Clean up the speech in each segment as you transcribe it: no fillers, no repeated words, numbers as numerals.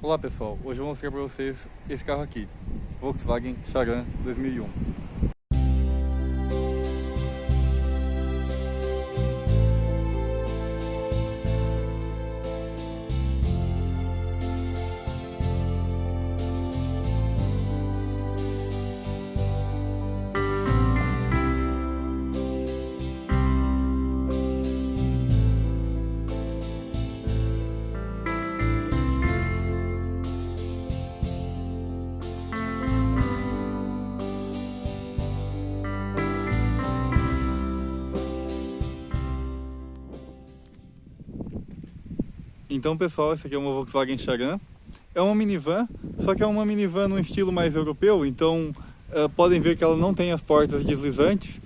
Olá pessoal, hoje eu vou mostrar para vocês esse carro aqui, Volkswagen Charan 2001. Então pessoal, esse aqui é uma Volkswagen Charan. É uma minivan, só que é uma minivan no estilo mais europeu, então podem ver que ela não tem as portas deslizantes.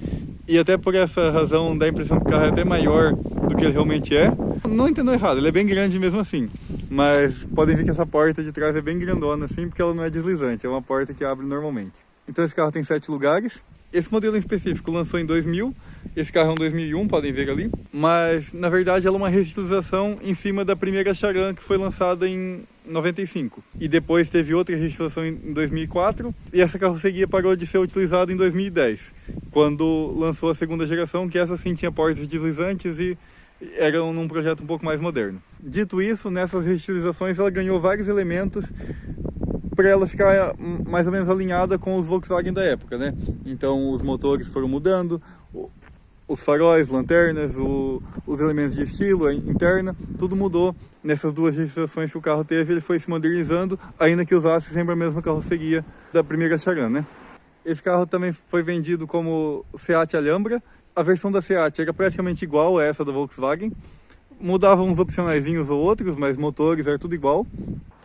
E até por essa razão dá a impressão que o carro é até maior do que ele realmente é. Não entendam errado, ele é bem grande mesmo assim. Mas podem ver que essa porta de trás é bem grandona assim, porque ela não é deslizante, é uma porta que abre normalmente. Então esse carro tem 7 lugares. Esse modelo em específico lançou em 2000, esse carro é um 2001, podem ver ali. Mas, na verdade, ela é uma reestilização em cima da primeira Charan, que foi lançada em 95. E depois teve outra reestilização em 2004, e essa carroceria parou de ser utilizada em 2010, quando lançou a segunda geração, que essa sim tinha portas deslizantes e era num projeto um pouco mais moderno. Dito isso, nessas reestilizações ela ganhou vários elementos para ela ficar mais ou menos alinhada com os Volkswagen da época, né? Então os motores foram mudando, os faróis, lanternas, os elementos de estilo, a interna, tudo mudou. Nessas duas registrações que o carro teve, ele foi se modernizando, ainda que usasse sempre a mesma carroceria da primeira Charan, né? Esse carro também foi vendido como Seat Alhambra. A versão da Seat era praticamente igual a essa da Volkswagen. Mudavam uns opcionaizinhos ou outros, mas motores era tudo igual.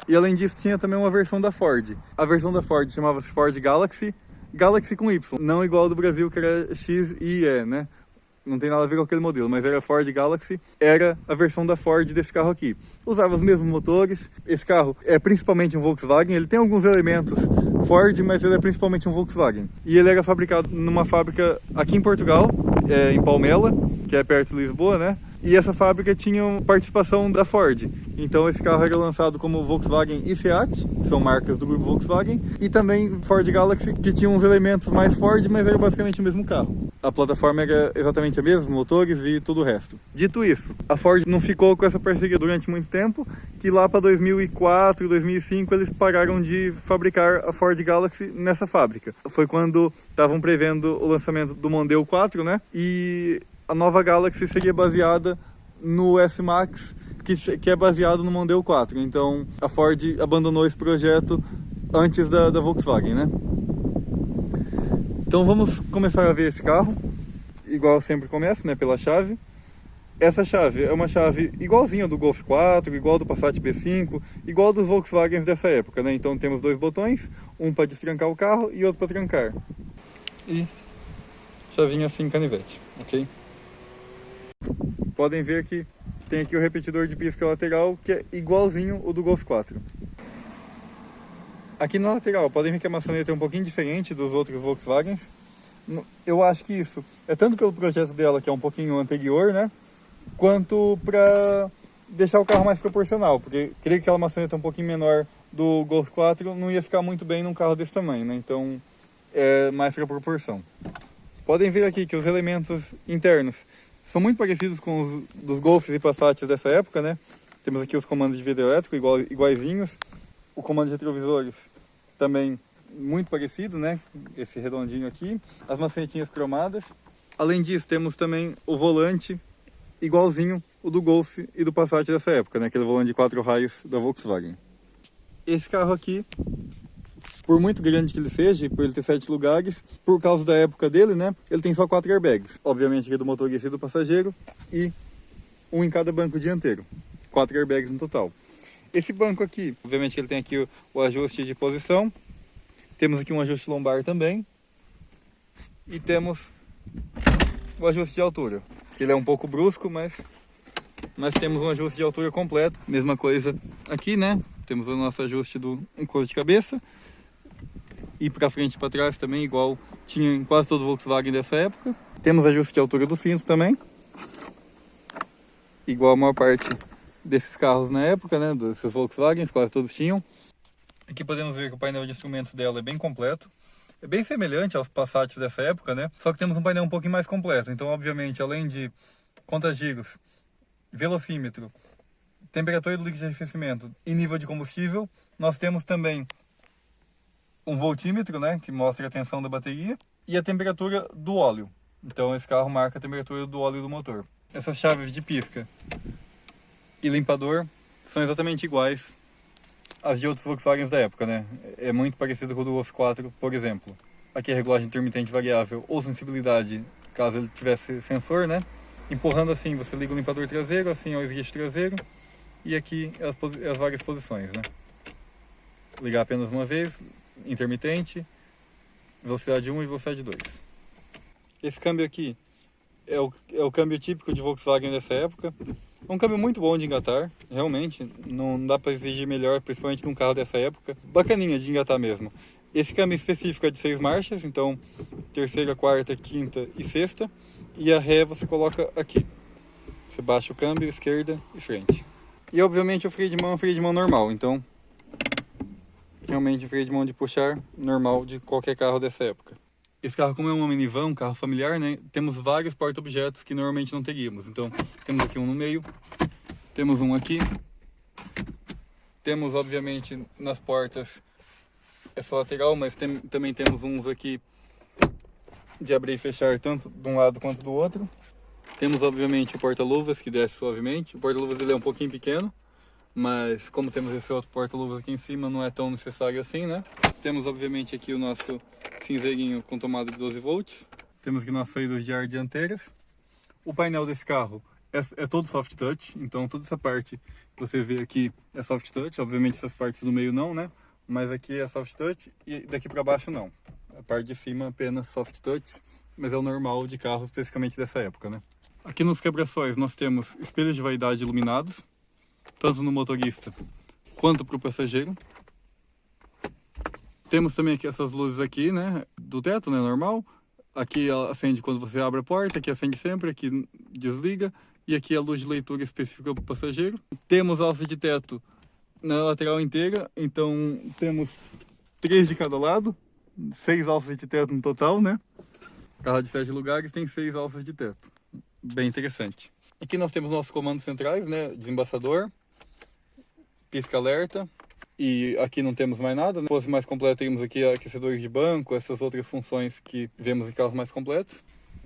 E além disso tinha também uma versão da Ford. A versão da Ford chamava-se Ford Galaxy, Galaxy com Y, não igual ao do Brasil que era X e E, né? Não tem nada a ver com aquele modelo, mas era Ford Galaxy, era a versão da Ford desse carro aqui. Usava os mesmos motores, esse carro é principalmente um Volkswagen, ele tem alguns elementos Ford, mas ele é principalmente um Volkswagen. E ele era fabricado numa fábrica aqui em Portugal, em Palmela, que é perto de Lisboa, né? E essa fábrica tinha participação da Ford. Então esse carro era lançado como Volkswagen e Seat, que são marcas do grupo Volkswagen, e também Ford Galaxy, que tinha uns elementos mais Ford, mas era basicamente o mesmo carro. A plataforma era exatamente a mesma, motores e tudo o resto. Dito isso, a Ford não ficou com essa parceria durante muito tempo, que lá para 2004, 2005 eles pararam de fabricar a Ford Galaxy nessa fábrica. Foi quando estavam prevendo o lançamento do Mondeo 4, né? E a nova Galaxy seria baseada no S-Max, que é baseado no Mondeo 4. Então a Ford abandonou esse projeto antes da Volkswagen, né? Então vamos começar a ver esse carro, igual sempre começa, né, pela chave. Essa chave é uma chave igualzinha do Golf 4, igual do Passat B5, igual dos Volkswagens dessa época, né? Então temos dois botões, um para destrancar o carro e outro para trancar. E chavinha assim, canivete, ok? Podem ver que tem aqui o repetidor de pisca lateral, que é igualzinho o do Golf 4. Aqui na lateral, podem ver que a maçaneta é um pouquinho diferente dos outros Volkswagens. Eu acho que isso é tanto pelo projeto dela, que é um pouquinho anterior, né? Quanto para deixar o carro mais proporcional, porque creio que aquela maçaneta um pouquinho menor do Golf 4 não ia ficar muito bem num carro desse tamanho, né? Então é mais para proporção. Podem ver aqui que os elementos internos são muito parecidos com os dos Golfs e Passats dessa época, né? Temos aqui os comandos de vidro elétrico iguaizinhos. O comando de retrovisores também muito parecido, né? Esse redondinho aqui. As maçanetinhas cromadas. Além disso, temos também o volante igualzinho o do Golf e do Passat dessa época, né? Aquele volante de 4 raios da Volkswagen. Esse carro aqui, por muito grande que ele seja, por ele ter 7 lugares, por causa da época dele, né? Ele tem só 4 airbags. Obviamente que é do motorista e do passageiro, e um em cada banco dianteiro. 4 airbags no total. Esse banco aqui, obviamente que ele tem aqui o ajuste de posição. Temos aqui um ajuste lombar também. E temos o ajuste de altura, que ele é um pouco brusco, mas temos um ajuste de altura completo. Mesma coisa aqui, né? Temos o nosso ajuste do encosto de cabeça. E para frente e para trás também, igual tinha em quase todo o Volkswagen dessa época. Temos ajuste de altura do cinto também, igual a maior parte desses carros na época, né, desses Volkswagen, quase todos tinham. Aqui podemos ver que o painel de instrumentos dela é bem completo. É bem semelhante aos Passats dessa época, né? Só que temos um painel um pouquinho mais completo. Então, obviamente, além de conta-giros, velocímetro, temperatura do líquido de arrefecimento e nível de combustível, nós temos também um voltímetro, né, que mostra a tensão da bateria, e a temperatura do óleo. Então esse carro marca a temperatura do óleo do motor. Essas chaves de pisca e limpador são exatamente iguais às de outros Volkswagens da época, né? É muito parecido com o do Golf 4, por exemplo. Aqui a regulagem intermitente variável ou sensibilidade, caso ele tivesse sensor, né? Empurrando assim, você liga o limpador traseiro, assim é o esguicho traseiro, e aqui as várias posições, né? Ligar apenas uma vez, intermitente, velocidade 1 e velocidade 2. Esse câmbio aqui é o câmbio típico de Volkswagen dessa época. É um câmbio muito bom de engatar, realmente, não dá para exigir melhor, principalmente num carro dessa época. Bacaninha de engatar mesmo. Esse câmbio específico é de 6 marchas, então terceira, quarta, quinta e sexta. E a ré você coloca aqui. Você baixa o câmbio, esquerda e frente. E obviamente o freio de mão é um freio de mão normal, então realmente o freio de mão de puxar normal de qualquer carro dessa época. Esse carro, como é uma minivan, um carro familiar, né, temos vários porta-objetos que normalmente não teríamos. Então, temos aqui um no meio, temos um aqui, temos, obviamente, nas portas essa lateral, mas também temos uns aqui de abrir e fechar tanto de um lado quanto do outro. Temos, obviamente, o porta-luvas, que desce suavemente. O porta-luvas ele é um pouquinho pequeno, mas como temos esse outro porta-luvas aqui em cima, não é tão necessário assim, né? Temos, obviamente, aqui o nosso cinzeirinho com tomada de 12 volts. Temos aqui nossas saídas de ar dianteiras. O painel desse carro é todo soft touch, então toda essa parte que você vê aqui é soft touch. Obviamente essas partes do meio não, né? Mas aqui é soft touch e daqui para baixo não. A parte de cima apenas soft touch, mas é o normal de carros especificamente dessa época, né? Aqui nos quebra-sóis nós temos espelhos de vaidade iluminados, tanto no motorista quanto para o passageiro. Temos também aqui essas luzes aqui, né, do teto, né, normal. Aqui ela acende quando você abre a porta, aqui acende sempre, aqui desliga. E aqui a luz de leitura específica para o passageiro. Temos alça de teto na lateral inteira, então temos 3 de cada lado, 6 alças de teto no total, né. Carro de 7 lugares tem 6 alças de teto, bem interessante. Aqui nós temos nossos comandos centrais, né, desembaçador, pisca-alerta. E aqui não temos mais nada, né? Se fosse mais completo, teríamos aqui aquecedores de banco, essas outras funções que vemos em carros mais completos.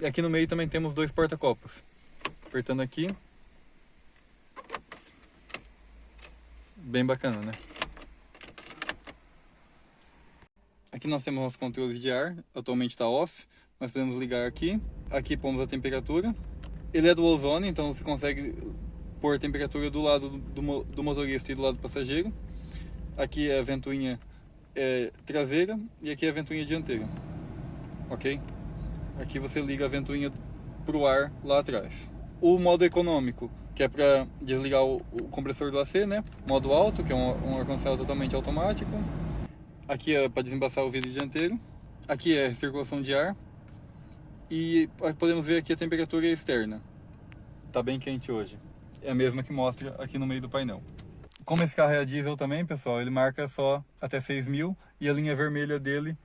E aqui no meio também temos 2 porta-copos. Apertando aqui. Bem bacana, né? Aqui nós temos nossos controles de ar, atualmente está off, mas podemos ligar aqui. Aqui pomos a temperatura. Ele é dual zone, então você consegue pôr a temperatura do lado do motorista e do lado do passageiro. Aqui é a ventoinha traseira e aqui é a ventoinha dianteira, ok? Aqui você liga a ventoinha para o ar lá atrás. O modo econômico, que é para desligar o compressor do AC, né? Modo alto, que é um ar-condicionado totalmente automático. Aqui é para desembaçar o vidro dianteiro. Aqui é circulação de ar. E podemos ver aqui a temperatura externa. Tá bem quente hoje. É a mesma que mostra aqui no meio do painel. Como esse carro é a diesel também, pessoal, ele marca só até 6.000 e a linha vermelha dele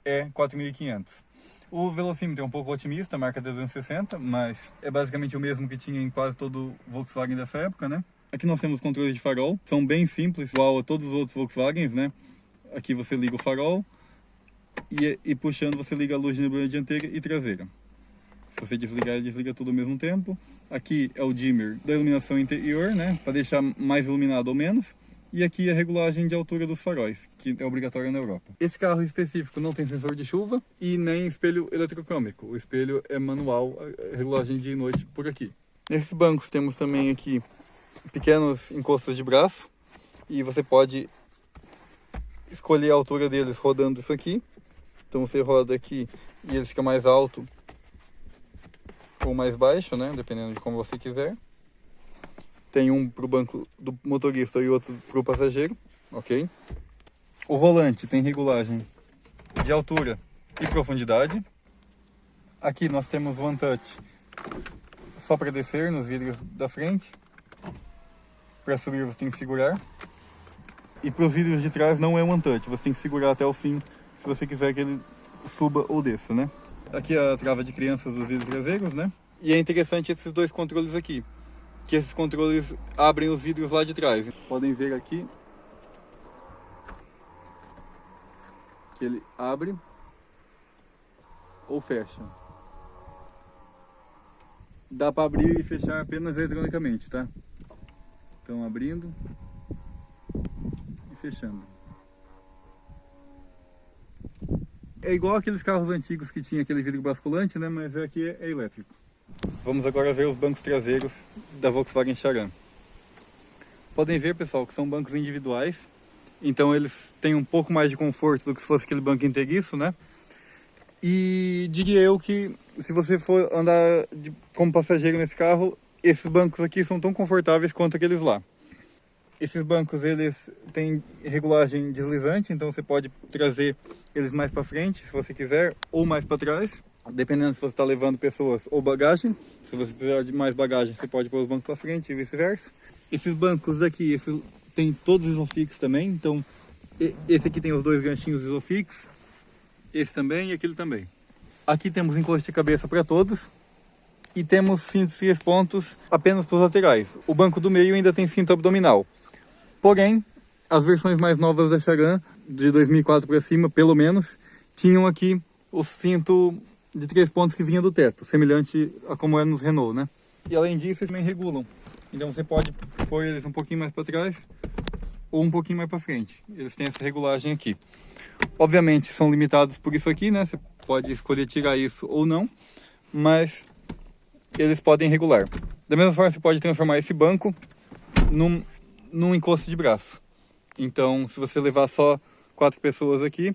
é 4.500. O velocímetro é um pouco otimista, marca 260, mas é basicamente o mesmo que tinha em quase todo Volkswagen dessa época, né? Aqui nós temos controles de farol, são bem simples, igual a todos os outros Volkswagens, né? Aqui você liga o farol e puxando você liga a luz de neblina dianteira e traseira. Se você desligar, ele desliga tudo ao mesmo tempo. Aqui é o dimmer da iluminação interior, né, para deixar mais iluminado ou menos. E aqui a regulagem de altura dos faróis, que é obrigatória na Europa. Esse carro específico não tem sensor de chuva e nem espelho eletrocrômico. O espelho é manual, a regulagem de dia e noite por aqui. Nesses bancos temos também aqui pequenos encostos de braço. E você pode escolher a altura deles rodando isso aqui. Então você roda aqui e ele fica mais alto ou mais baixo, né, dependendo de como você quiser. Tem um para o banco do motorista e outro para o passageiro, ok? O volante tem regulagem de altura e profundidade. Aqui nós temos o One Touch só para descer nos vidros da frente. Para subir você tem que segurar. E para os vidros de trás não é um one-touch, você tem que segurar até o fim se você quiser que ele suba ou desça, né? Aqui é a trava de crianças dos vidros traseiros, né? E é interessante esses dois controles aqui, que esses controles abrem os vidros lá de trás. Podem ver aqui que ele abre ou fecha. Dá para abrir e fechar apenas eletronicamente, tá? Então abrindo e fechando. É igual aqueles carros antigos que tinha aquele vidro basculante, né? Mas aqui é elétrico. Vamos agora ver os bancos traseiros da Volkswagen Charan. Podem ver, pessoal, que são bancos individuais. Então eles têm um pouco mais de conforto do que se fosse aquele banco inteiriço, né? E diria eu que se você for andar como passageiro nesse carro, esses bancos aqui são tão confortáveis quanto aqueles lá. Esses bancos, eles têm regulagem deslizante, então você pode trazer eles mais para frente, se você quiser, ou mais para trás, dependendo se você está levando pessoas ou bagagem. Se você precisar de mais bagagem, você pode pôr os bancos para frente e vice-versa. Esses bancos daqui, esses tem todos isofix também, então esse aqui tem os dois ganchinhos isofix, esse também e aquele também. Aqui temos encosto de cabeça para todos e temos cintos 3 pontos apenas para os laterais. O banco do meio ainda tem cinto abdominal. Porém, as versões mais novas da Charan, de 2004 para cima, pelo menos, tinham aqui o cinto de 3 pontos que vinha do teto, semelhante a como é nos Renault, né? E além disso, eles também regulam. Então você pode pôr eles um pouquinho mais para trás ou um pouquinho mais para frente. Eles têm essa regulagem aqui. Obviamente são limitados por isso aqui, né? Você pode escolher tirar isso ou não, mas eles podem regular. Da mesma forma, você pode transformar esse banco num encosto de braço. Então, se você levar só 4 pessoas aqui,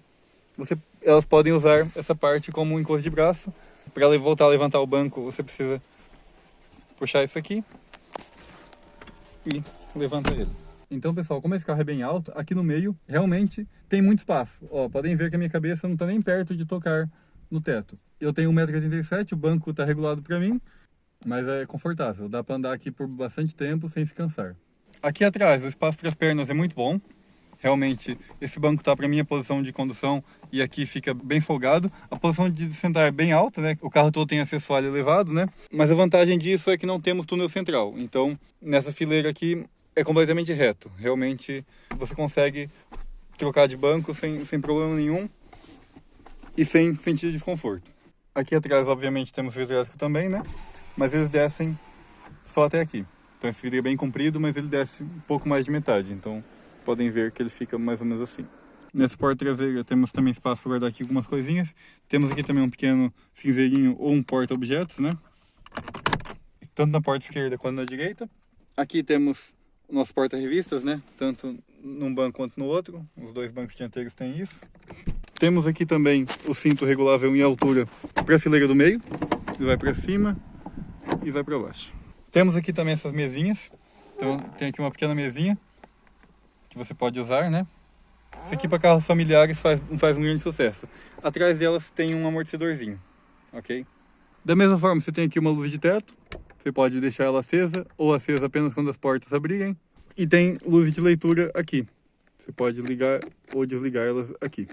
elas podem usar essa parte como um encosto de braço. Para voltar a levantar o banco, você precisa puxar isso aqui e levanta ele. Então, pessoal, como esse carro é bem alto, aqui no meio realmente tem muito espaço. Ó, podem ver que a minha cabeça não está nem perto de tocar no teto. Eu tenho 1,87 m, o banco está regulado para mim, mas é confortável. Dá para andar aqui por bastante tempo sem se cansar. Aqui atrás, o espaço para as pernas é muito bom. Realmente, esse banco está para minha posição de condução e aqui fica bem folgado. A posição de sentar é bem alta, né? O carro todo tem acessório elevado, né? Mas a vantagem disso é que não temos túnel central. Então, nessa fileira aqui é completamente reto. Realmente, você consegue trocar de banco sem problema nenhum e sem sentir desconforto. Aqui atrás, obviamente, temos vidro elétrico também, né? Mas eles descem só até aqui. Então esse vidro é bem comprido, mas ele desce um pouco mais de metade. Então podem ver que ele fica mais ou menos assim. Nessa porta traseira temos também espaço para guardar aqui algumas coisinhas. Temos aqui também um pequeno cinzeirinho ou um porta-objetos, né? Tanto na porta esquerda quanto na direita. Aqui temos o nosso porta-revistas, né? Tanto num banco quanto no outro. Os dois bancos dianteiros têm isso. Temos aqui também o cinto regulável em altura para a fileira do meio. Ele vai para cima e vai para baixo. Temos aqui também essas mesinhas. Então tem aqui uma pequena mesinha que você pode usar, né? Isso aqui para carros familiares faz um grande sucesso. Atrás delas tem um amortecedorzinho, ok? Da mesma forma, você tem aqui uma luz de teto. Você pode deixar ela acesa ou acesa apenas quando as portas abrirem. E tem luz de leitura aqui. Você pode ligar ou desligar elas aqui.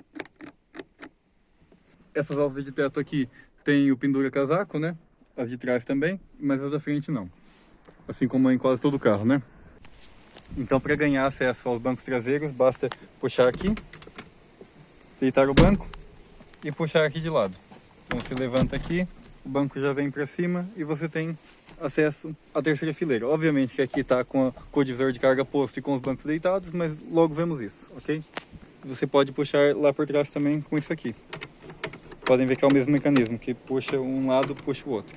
Essas alças de teto aqui tem o pendura-casaco, né? As de trás também, mas as da frente não. Assim como em quase todo carro, né? Então, para ganhar acesso aos bancos traseiros, basta puxar aqui, deitar o banco e puxar aqui de lado. Então, você levanta aqui, o banco já vem para cima e você tem acesso à terceira fileira. Obviamente que aqui está com o divisor de carga posto e com os bancos deitados, mas logo vemos isso, ok? Você pode puxar lá por trás também com isso aqui. Podem ver que é o mesmo mecanismo, que puxa um lado, puxa o outro.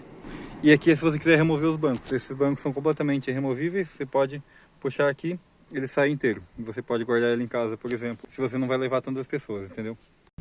E aqui é se você quiser remover os bancos. Esses bancos são completamente removíveis, você pode puxar aqui, ele sai inteiro. Você pode guardar ele em casa, por exemplo, se você não vai levar tantas pessoas, entendeu?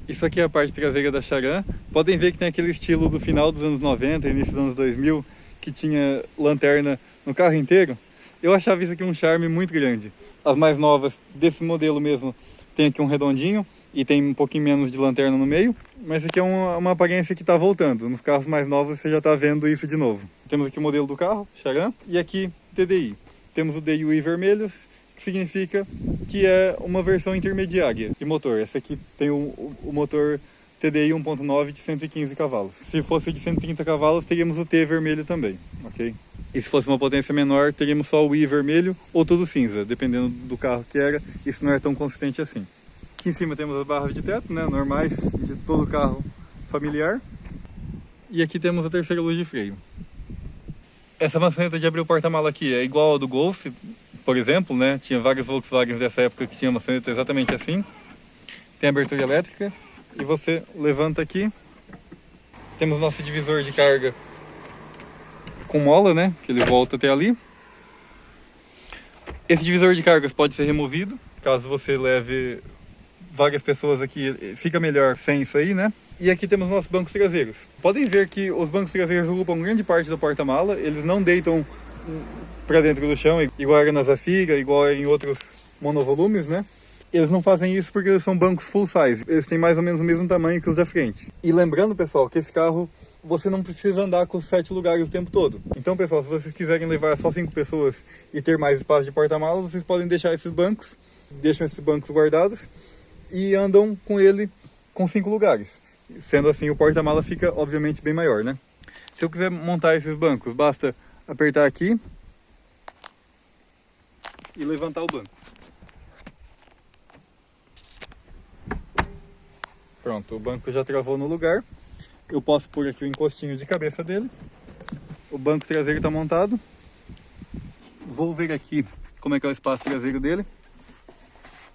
Isso aqui é a parte traseira da Charan. Podem ver que tem aquele estilo do final dos anos 90, início dos anos 2000, que tinha lanterna no carro inteiro. Eu achava isso aqui um charme muito grande. As mais novas desse modelo mesmo tem aqui um redondinho e tem um pouquinho menos de lanterna no meio, mas aqui é uma aparência que está voltando. Nos carros mais novos você já está vendo isso de novo. Temos aqui o modelo do carro, Charan, e aqui TDI. temos o DI vermelho, que significa que é uma versão intermediária de motor. Essa aqui tem o motor TDI 1.9 de 115 cavalos. Se fosse de 130 cavalos, teríamos o T vermelho também, ok? E se fosse uma potência menor, teríamos só o I vermelho ou tudo cinza, dependendo do carro que era. Isso não é tão consistente assim. Aqui em cima temos as barras de teto, né, normais de todo carro familiar. E aqui temos a terceira luz de freio. Essa maçaneta de abrir o porta-mala aqui é igual ao do Golf, por exemplo, né? Tinha vários Volkswagens dessa época que tinha uma maçaneta exatamente assim. Tem abertura elétrica e você levanta aqui. Temos nosso divisor de carga com mola, né? Que ele volta até ali. Esse divisor de cargas pode ser removido, caso você leve várias pessoas aqui, fica melhor sem isso aí, né? E aqui temos nossos bancos traseiros. Podem ver que os bancos traseiros ocupam grande parte do porta-mala, eles não deitam para dentro do chão, igual era na Zafira, igual em outros monovolumes, né? Eles não fazem isso porque eles são bancos full size, eles têm mais ou menos o mesmo tamanho que os da frente. E lembrando, pessoal, que esse carro você não precisa andar com os 7 lugares o tempo todo. Então, pessoal, se vocês quiserem levar só 5 pessoas e ter mais espaço de porta-mala, vocês podem deixar esses bancos, deixam esses bancos guardados e andam com ele com 5 lugares. Sendo assim, o porta-mala fica, obviamente, bem maior, né? Se eu quiser montar esses bancos, basta apertar aqui e levantar o banco. Pronto, o banco já travou no lugar. Eu posso pôr aqui o encostinho de cabeça dele. O banco traseiro está montado. Vou ver aqui como é que é o espaço traseiro dele.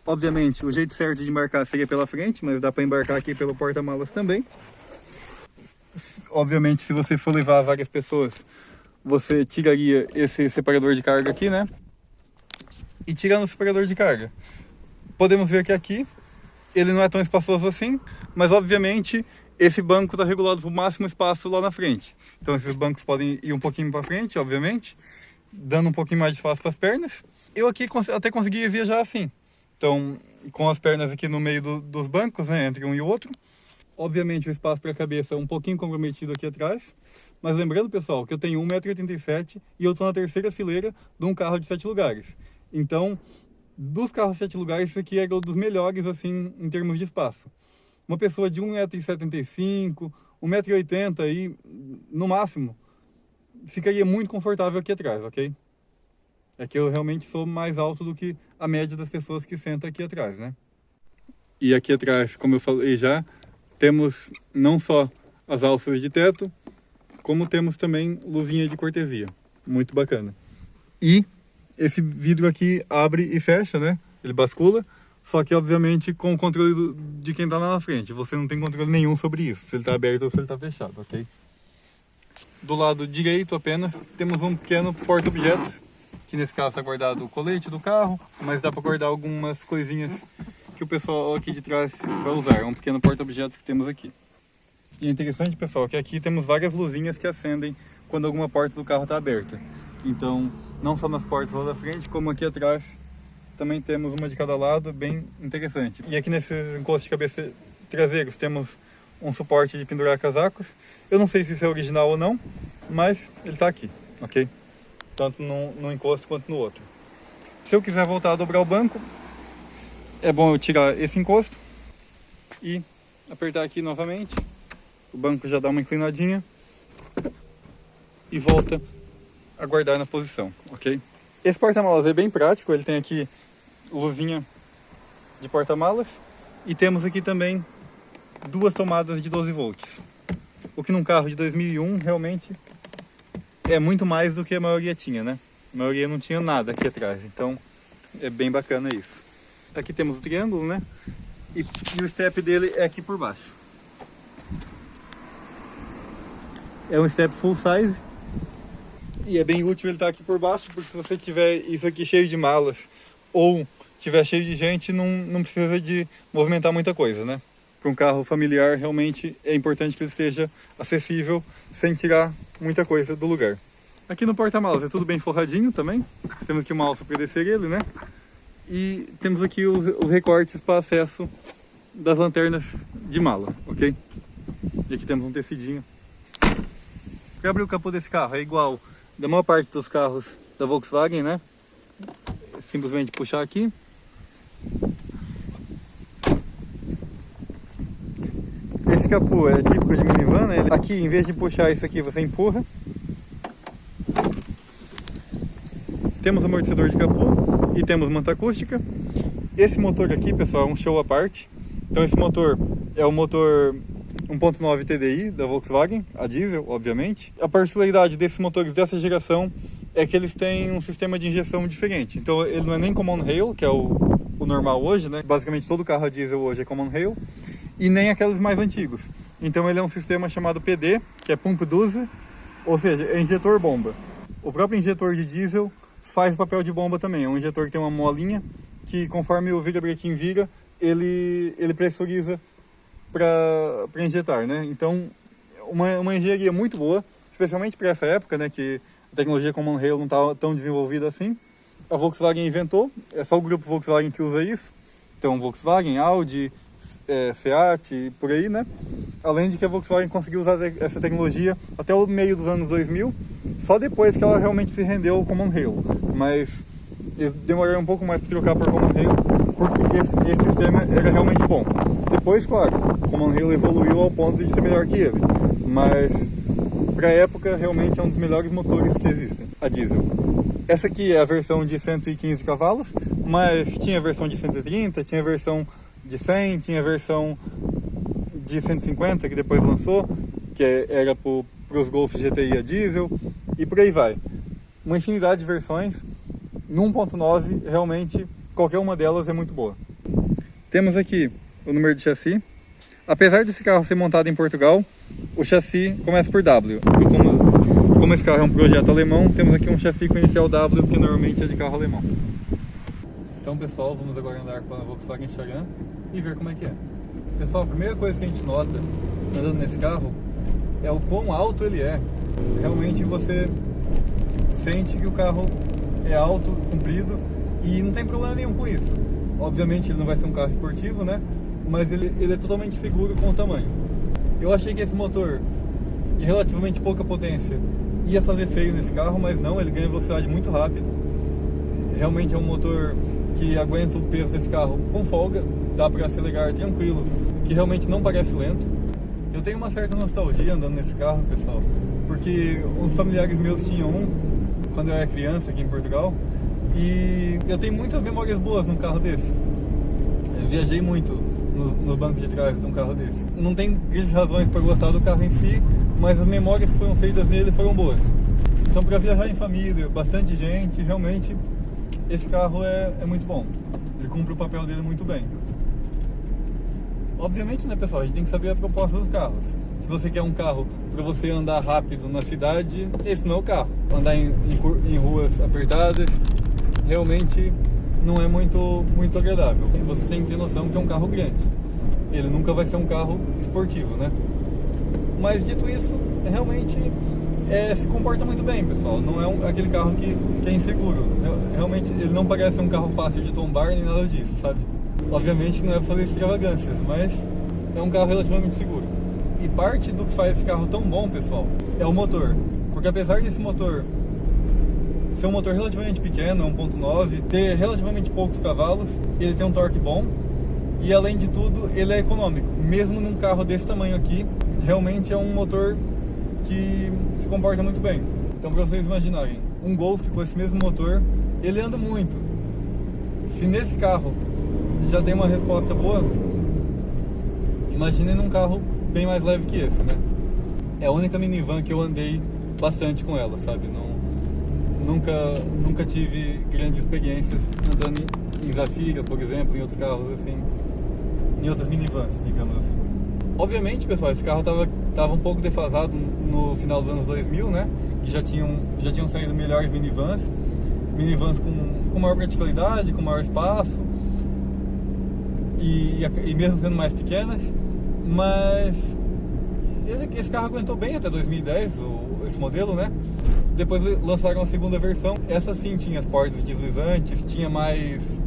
Obviamente, o jeito certo de embarcar seria pela frente, mas dá para embarcar aqui pelo porta-malas também. Obviamente, se você for levar várias pessoas, você tiraria esse separador de carga aqui, né? E tirando o separador de carga, podemos ver que aqui ele não é tão espaçoso assim, mas obviamente esse banco está regulado para o máximo espaço lá na frente. Então esses bancos podem ir um pouquinho para frente, obviamente, dando um pouquinho mais de espaço para as pernas. Eu aqui até consegui viajar assim. Então, com as pernas aqui no meio dos bancos, né, entre um e o outro. Obviamente o espaço para a cabeça é um pouquinho comprometido aqui atrás. Mas lembrando, pessoal, que eu tenho 1,87 m e eu estou na terceira fileira de um carro de 7 lugares. Então, dos carros de 7 lugares, esse aqui é um dos melhores, assim, em termos de espaço. Uma pessoa de 1,75 m, 1,80 m aí, no máximo, ficaria muito confortável aqui atrás, ok? É que eu realmente sou mais alto do que a média das pessoas que sentam aqui atrás, né? E aqui atrás, como eu falei já, temos não só as alças de teto, como temos também luzinha de cortesia. Muito bacana. E esse vidro aqui abre e fecha, né? Ele bascula, só que obviamente com o controle de quem está lá na frente. Você não tem controle nenhum sobre isso, se ele está aberto ou se ele está fechado, ok? Do lado direito apenas temos um pequeno porta-objetos, que nesse caso está guardado o colete do carro, mas dá para guardar algumas coisinhas que o pessoal aqui de trás vai usar. É um pequeno porta-objetos que temos aqui. E é interessante, pessoal, que aqui temos várias luzinhas que acendem quando alguma porta do carro está aberta. Então, não só nas portas lá da frente, como aqui atrás também temos uma de cada lado, bem interessante. E aqui nesses encostos de cabeça traseiros temos um suporte de pendurar casacos. Eu não sei se isso é original ou não, mas ele está aqui, ok? Tanto no encosto quanto no outro. Se eu quiser voltar a dobrar o banco, é bom eu tirar esse encosto e apertar aqui novamente. O banco já dá uma inclinadinha e volta a guardar na posição, ok? Esse porta-malas é bem prático, ele tem aqui luzinha de porta-malas e temos aqui também duas tomadas de 12 volts. O que num carro de 2001 realmente é muito mais do que a maioria tinha, né? A maioria não tinha nada aqui atrás, então é bem bacana isso. Aqui temos o triângulo, né? E o step dele é aqui por baixo. É um step full size e é bem útil ele estar aqui por baixo, porque se você tiver isso aqui cheio de malas ou tiver cheio de gente, não precisa de movimentar muita coisa, né? Para um carro familiar, realmente é importante que ele esteja acessível sem tirar muita coisa do lugar. Aqui no porta-malas é tudo bem forradinho também. Temos aqui uma alça para descer ele, né? E temos aqui os recortes para acesso das lanternas de mala, ok? E aqui temos um tecidinho. Para abrir o capô desse carro é igual da maior parte dos carros da Volkswagen, né? simplesmente puxar aqui. Esse capô é típico de minivan, né? Aqui, em vez de puxar isso aqui, você empurra. Temos amortecedor de capô e temos manta acústica. Esse motor aqui, pessoal, é um show à parte. Então esse motor é o motor 1.9 TDI da Volkswagen, a diesel, obviamente. A particularidade desses motores dessa geração é que eles têm um sistema de injeção diferente. Então ele não é nem Common Rail, que é o normal hoje, né? Basicamente todo carro a diesel hoje é Common Rail. E nem aqueles mais antigos. Então ele é um sistema chamado PD, que é Pump Duze, ou seja, é injetor bomba. O próprio injetor de diesel faz o papel de bomba também. É um injetor que tem uma molinha que, conforme o virabrequim vira, ele pressuriza para injetar, né? Então, uma engenharia muito boa, especialmente para essa época, né, que a tecnologia Common Rail não estava tão desenvolvida assim. A Volkswagen inventou, é só o grupo Volkswagen que usa isso. Então, Volkswagen, Audi, Seat, por aí, né? Além de que a Volkswagen conseguiu usar essa tecnologia até o meio dos anos 2000, só depois que ela realmente se rendeu ao Common Rail. Mas eles demoraram um pouco mais para trocar por Common Rail, porque esse sistema era realmente bom. Depois, claro, o Common Rail evoluiu ao ponto de ser melhor que ele, mas para a época realmente é um dos melhores motores que existem, a diesel. Essa aqui é a versão de 115 cavalos, mas tinha a versão de 130, tinha a versão de 100, tinha a versão de 150 que depois lançou, que era para os Golf GTI a diesel, e por aí vai. Uma infinidade de versões. No 1.9, realmente, qualquer uma delas é muito boa. Temos aqui o número de chassi. Apesar desse carro ser montado em Portugal, o chassi começa por W. Como esse carro é um projeto alemão, temos aqui um chassi com inicial W, que normalmente é de carro alemão. Então, pessoal, vamos agora andar com a Volkswagen Charan e ver como é que é. Pessoal, a primeira coisa que a gente nota andando nesse carro é o quão alto ele é. Realmente você sente que o carro é alto, comprido, e não tem problema nenhum com isso. Obviamente ele não vai ser um carro esportivo, né? Mas ele é totalmente seguro com o tamanho. Eu achei que esse motor de relativamente pouca potência ia fazer feio nesse carro, mas não, ele ganha velocidade muito rápido. Realmente é um motor que aguenta o peso desse carro com folga, dá para acelerar tranquilo, que realmente não parece lento. Eu tenho uma certa nostalgia andando nesse carro, pessoal, porque uns familiares meus tinham um quando eu era criança aqui em Portugal, e eu tenho muitas memórias boas num carro desse. Eu viajei muito no banco de trás de um carro desse. Não tem grandes razões para gostar do carro em si, mas as memórias que foram feitas nele foram boas. Então, para viajar em família, bastante gente, realmente esse carro é muito bom. Ele cumpre o papel dele muito bem. Obviamente, né, pessoal, a gente tem que saber a proposta dos carros. Se você quer um carro para você andar rápido na cidade, esse não é o carro. Andar em ruas apertadas realmente não é muito agradável. Você tem que ter noção que é um carro grande. Ele nunca vai ser um carro esportivo, né? Mas dito isso, realmente se comporta muito bem, pessoal. Não é aquele carro que é inseguro. Realmente ele não parece um carro fácil de tombar nem nada disso, sabe? Obviamente não é para fazer extravagâncias, mas é um carro relativamente seguro. E parte do que faz esse carro tão bom, pessoal, é o motor. Porque apesar desse motor ser um motor relativamente pequeno, 1.9, ter relativamente poucos cavalos, ele tem um torque bom e, além de tudo, ele é econômico. Mesmo num carro desse tamanho aqui, realmente é um motor que se comporta muito bem. Então, para vocês imaginarem, um Golf com esse mesmo motor, ele anda muito. Se nesse carro já tem uma resposta boa, imaginem num carro bem mais leve que esse, né? É a única minivan que eu andei bastante com ela, sabe? Nunca tive grandes experiências andando em Zafira, por exemplo, em outros carros assim, em outras minivans, digamos assim. Obviamente, pessoal, esse carro tava um pouco defasado no final dos anos 2000, né? Que já tinham saído melhores minivans com maior praticabilidade, com maior espaço e mesmo sendo mais pequenas, mas esse carro aguentou bem até 2010, esse modelo, né? Depois lançaram a segunda versão. Essa sim tinha as portas deslizantes, tinha mais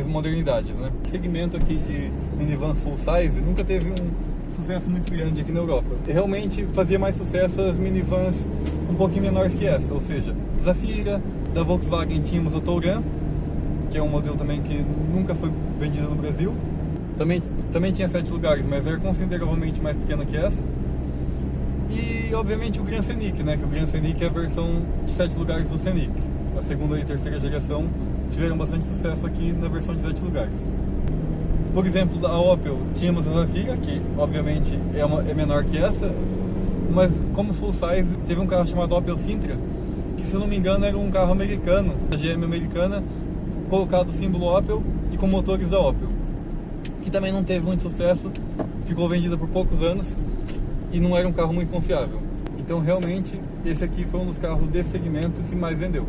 modernidades, né? O segmento aqui de minivans full size nunca teve um sucesso muito grande aqui na Europa. Realmente fazia mais sucesso as minivans um pouquinho menores que essa, ou seja, Zafira, Da Volkswagen tínhamos o Touran, que é um modelo também que nunca foi vendido no Brasil. Também tinha 7 lugares, mas era consideravelmente mais pequena que essa. E obviamente o Gran Scenic, né? Que o Gran Scenic é a versão de 7 lugares do Scenic. A segunda e terceira geração tiveram bastante sucesso aqui na versão de 7 lugares. Por exemplo, da Opel tínhamos a Zafira, que obviamente é menor que essa, mas como full size teve um carro chamado Opel Sintra, que se não me engano era um carro americano, da GM americana, colocado o símbolo Opel e com motores da Opel, que também não teve muito sucesso, ficou vendida por poucos anos e não era um carro muito confiável. Então realmente esse aqui foi um dos carros desse segmento que mais vendeu,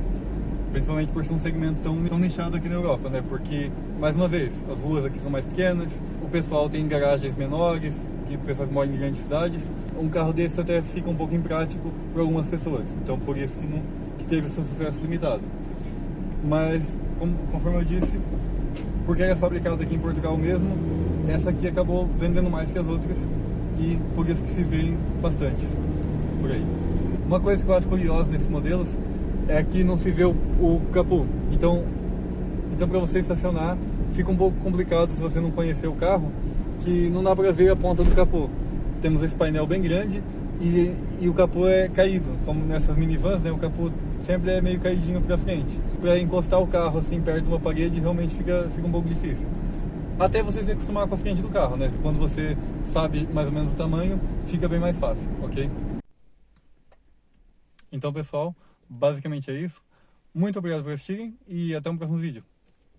principalmente por ser um segmento tão nichado aqui na Europa, né? Porque, mais uma vez, as ruas aqui são mais pequenas, o pessoal tem garagens menores, que o pessoal que mora em grandes cidades. Um carro desse até fica um pouco imprático para algumas pessoas, então por isso que teve esse sucesso limitado. Mas, conforme eu disse, porque é fabricado aqui em Portugal mesmo, essa aqui acabou vendendo mais que as outras e por isso que se vê bastante por aí. Uma coisa que eu acho curiosa nesses modelos é que não se vê o capô. Então para você estacionar fica um pouco complicado se você não conhecer o carro, que não dá para ver a ponta do capô. Temos esse painel bem grande e o capô é caído, como nessas minivans, né? O capô sempre é meio caidinho para frente. Para encostar o carro assim perto de uma parede realmente fica um pouco difícil. Até você se acostumar com a frente do carro, né? Quando você sabe mais ou menos o tamanho, fica bem mais fácil, ok? Então, pessoal, basicamente é isso. Muito obrigado por assistirem e até um próximo vídeo.